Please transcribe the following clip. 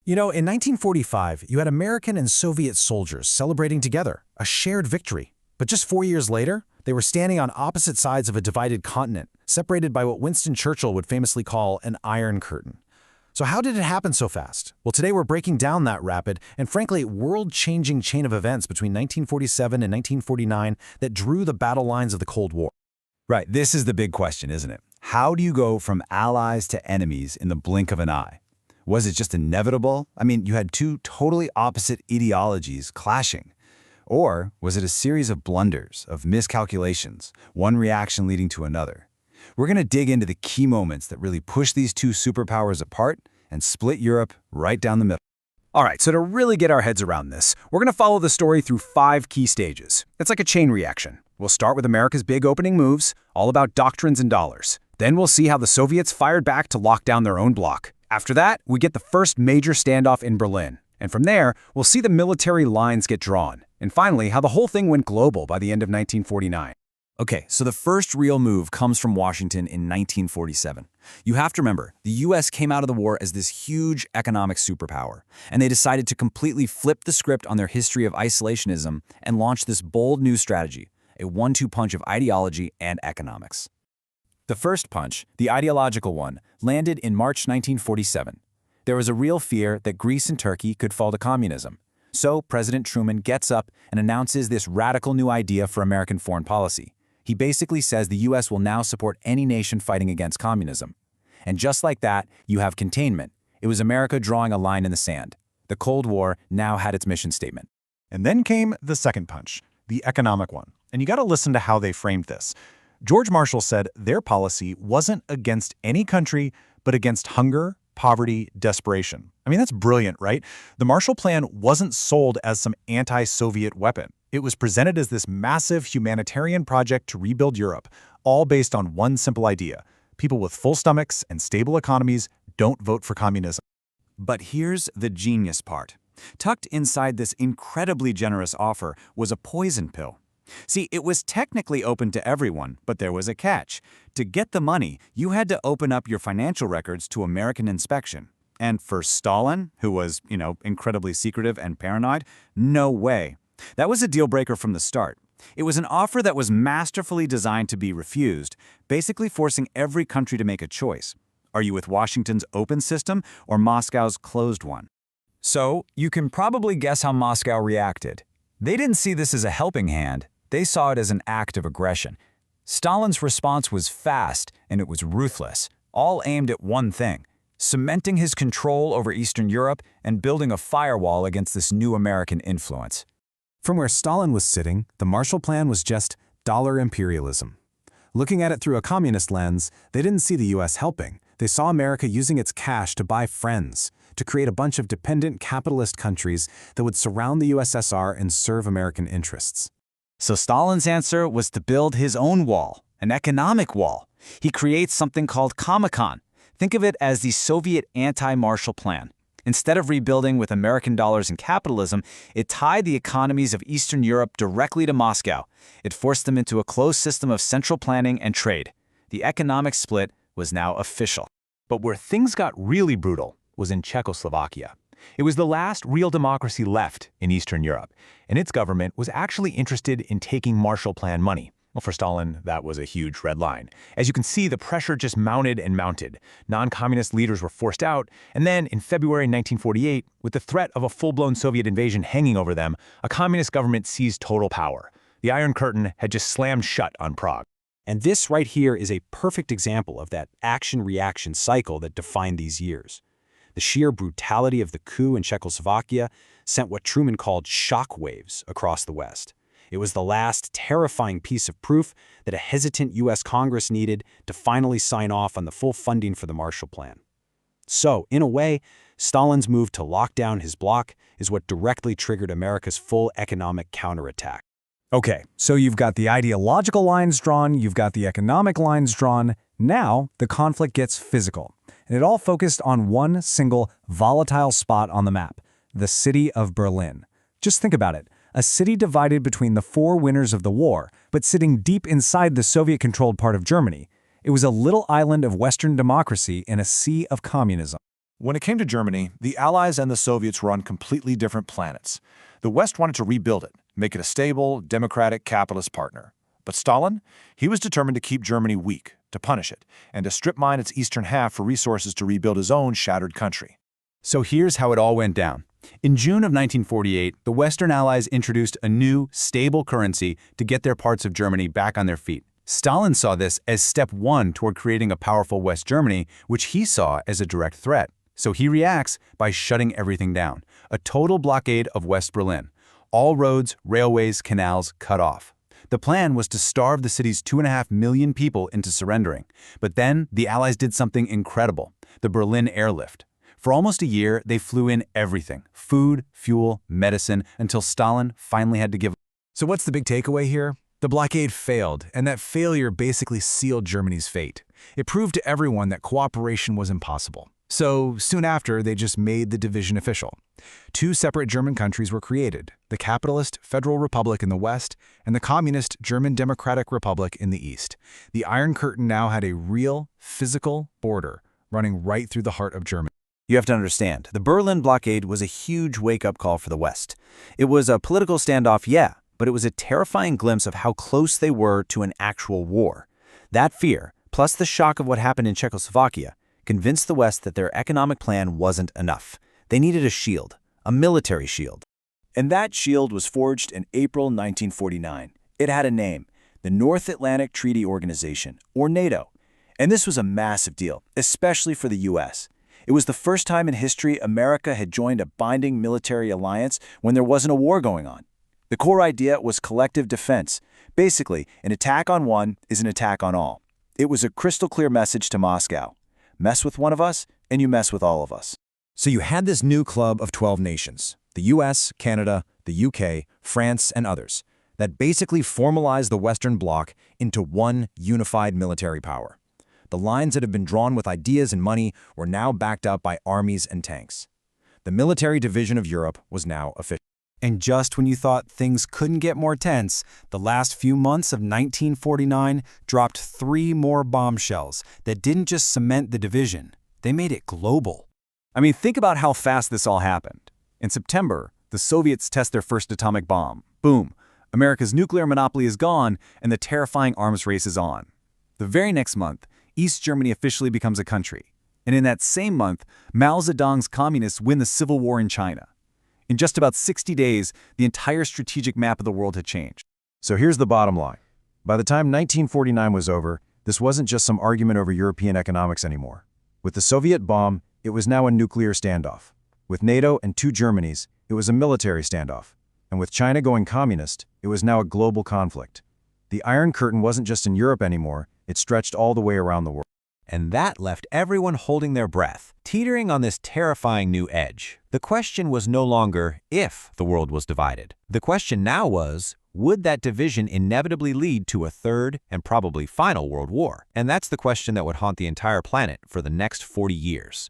In 1945, you had American and Soviet soldiers celebrating together, a shared victory. But just 4 years later, they were standing on opposite sides of a divided continent, separated by what Winston Churchill would famously call an Iron Curtain. So how did it happen so fast? Well, today we're breaking down that rapid and frankly world-changing chain of events between 1947 and 1949 that drew the battle lines of the Cold War. Right, this is the big question, isn't it? How do you go from allies to enemies in the blink of an eye? Was it just inevitable? I mean, you had two totally opposite ideologies clashing. Or was it a series of blunders, of miscalculations, one reaction leading to another? We're going to dig into the key moments that really push these two superpowers apart and split Europe right down the middle. All right, so to really get our heads around this, we're going to follow the story through 5 key stages. It's like a chain reaction. We'll start with America's big opening moves, all about doctrines and dollars. Then we'll see how the Soviets fired back to lock down their own bloc. After that, we get the first major standoff in Berlin. And from there, we'll see the military lines get drawn. And finally, how the whole thing went global by the end of 1949. Okay, so the first real move comes from Washington in 1947. You have to remember, the US came out of the war as this huge economic superpower, and they decided to completely flip the script on their history of isolationism and launch this bold new strategy, a 1-2 punch of ideology and economics. The first punch, the ideological one, landed in March 1947. There was a real fear that Greece and Turkey could fall to communism. So President Truman gets up and announces this radical new idea for American foreign policy. He basically says the US will now support any nation fighting against communism. And just like that, you have containment. It was America drawing a line in the sand. The Cold War now had its mission statement. And then came the second punch, the economic one. And you got to listen to how they framed this. George Marshall said their policy wasn't against any country, but against hunger, poverty, desperation. I mean, that's brilliant, right? The Marshall Plan wasn't sold as some anti-Soviet weapon. It was presented as this massive humanitarian project to rebuild Europe, all based on one simple idea. People with full stomachs and stable economies don't vote for communism. But here's the genius part. Tucked inside this incredibly generous offer was a poison pill. See, it was technically open to everyone, but there was a catch. To get the money, you had to open up your financial records to American inspection. And for Stalin, who was, incredibly secretive and paranoid, no way. That was a deal breaker from the start. It was an offer that was masterfully designed to be refused, basically forcing every country to make a choice. Are you with Washington's open system or Moscow's closed one? So, you can probably guess how Moscow reacted. They didn't see this as a helping hand. They saw it as an act of aggression. Stalin's response was fast and it was ruthless, all aimed at one thing: cementing his control over Eastern Europe and building a firewall against this new American influence. From where Stalin was sitting, the Marshall Plan was just dollar imperialism. Looking at it through a communist lens, they didn't see the US helping. They saw America using its cash to buy friends, to create a bunch of dependent capitalist countries that would surround the USSR and serve American interests. So Stalin's answer was to build his own wall, an economic wall. He creates something called Comecon. Think of it as the Soviet anti-Marshall Plan. Instead of rebuilding with American dollars and capitalism, it tied the economies of Eastern Europe directly to Moscow. It forced them into a closed system of central planning and trade. The economic split was now official. But where things got really brutal was in Czechoslovakia. It was the last real democracy left in Eastern Europe, and its government was actually interested in taking Marshall Plan money. Well, for Stalin, that was a huge red line. As you can see, the pressure just mounted and mounted. Non-communist leaders were forced out, and then in February 1948, with the threat of a full-blown Soviet invasion hanging over them, a communist government seized total power. The Iron Curtain had just slammed shut on Prague. And this right here is a perfect example of that action-reaction cycle that defined these years. The sheer brutality of the coup in Czechoslovakia sent what Truman called shock waves across the West. It was the last terrifying piece of proof that a hesitant U.S. Congress needed to finally sign off on the full funding for the Marshall Plan. So, in a way, Stalin's move to lock down his bloc is what directly triggered America's full economic counterattack. Okay, so you've got the ideological lines drawn, you've got the economic lines drawn. Now, the conflict gets physical. And it all focused on one single volatile spot on the map, the city of Berlin. Just think about it. A city divided between the 4 winners of the war, but sitting deep inside the Soviet-controlled part of Germany. It was a little island of Western democracy in a sea of communism. When it came to Germany, the Allies and the Soviets were on completely different planets. The West wanted to rebuild it, make it a stable, democratic, capitalist partner. But Stalin? He was determined to keep Germany weak, to punish it, and to strip mine its eastern half for resources to rebuild his own shattered country. So here's how it all went down. In June of 1948, the Western Allies introduced a new, stable currency to get their parts of Germany back on their feet. Stalin saw this as step one toward creating a powerful West Germany, which he saw as a direct threat. So he reacts by shutting everything down. A total blockade of West Berlin. All roads, railways, canals cut off. The plan was to starve the city's 2.5 million people into surrendering. But then the Allies did something incredible, the Berlin Airlift. For almost a year, they flew in everything, food, fuel, medicine, until Stalin finally had to give up. So what's the big takeaway here? The blockade failed, and that failure basically sealed Germany's fate. It proved to everyone that cooperation was impossible. So soon after, they just made the division official. 2 separate German countries were created, the capitalist Federal Republic in the west and the communist German Democratic Republic in the east. The Iron Curtain now had a real, physical border running right through the heart of Germany. You have to understand, the Berlin blockade was a huge wake-up call for the West. It was a political standoff, yeah, but it was a terrifying glimpse of how close they were to an actual war. That fear, plus the shock of what happened in Czechoslovakia, convinced the West that their economic plan wasn't enough. They needed a shield, a military shield. And that shield was forged in April 1949. It had a name, the North Atlantic Treaty Organization, or NATO. And this was a massive deal, especially for the U.S. It was the first time in history America had joined a binding military alliance when there wasn't a war going on. The core idea was collective defense. Basically, an attack on one is an attack on all. It was a crystal clear message to Moscow. Mess with one of us, and you mess with all of us. So you had this new club of 12 nations, the US, Canada, the UK, France, and others, that basically formalized the Western Bloc into one unified military power. The lines that had been drawn with ideas and money were now backed up by armies and tanks. The military division of Europe was now official. And just when you thought things couldn't get more tense, the last few months of 1949 dropped 3 more bombshells that didn't just cement the division, they made it global. I mean, think about how fast this all happened. In September, the Soviets test their first atomic bomb. Boom. America's nuclear monopoly is gone, and the terrifying arms race is on. The very next month, East Germany officially becomes a country. And in that same month, Mao Zedong's communists win the civil war in China. In just about 60 days, the entire strategic map of the world had changed. So here's the bottom line. By the time 1949 was over, this wasn't just some argument over European economics anymore. With the Soviet bomb, it was now a nuclear standoff. With NATO and 2 Germanys, it was a military standoff. And with China going communist, it was now a global conflict. The Iron Curtain wasn't just in Europe anymore, it stretched all the way around the world. And that left everyone holding their breath, teetering on this terrifying new edge. The question was no longer if the world was divided. The question now was, would that division inevitably lead to a third and probably final world war? And that's the question that would haunt the entire planet for the next 40 years.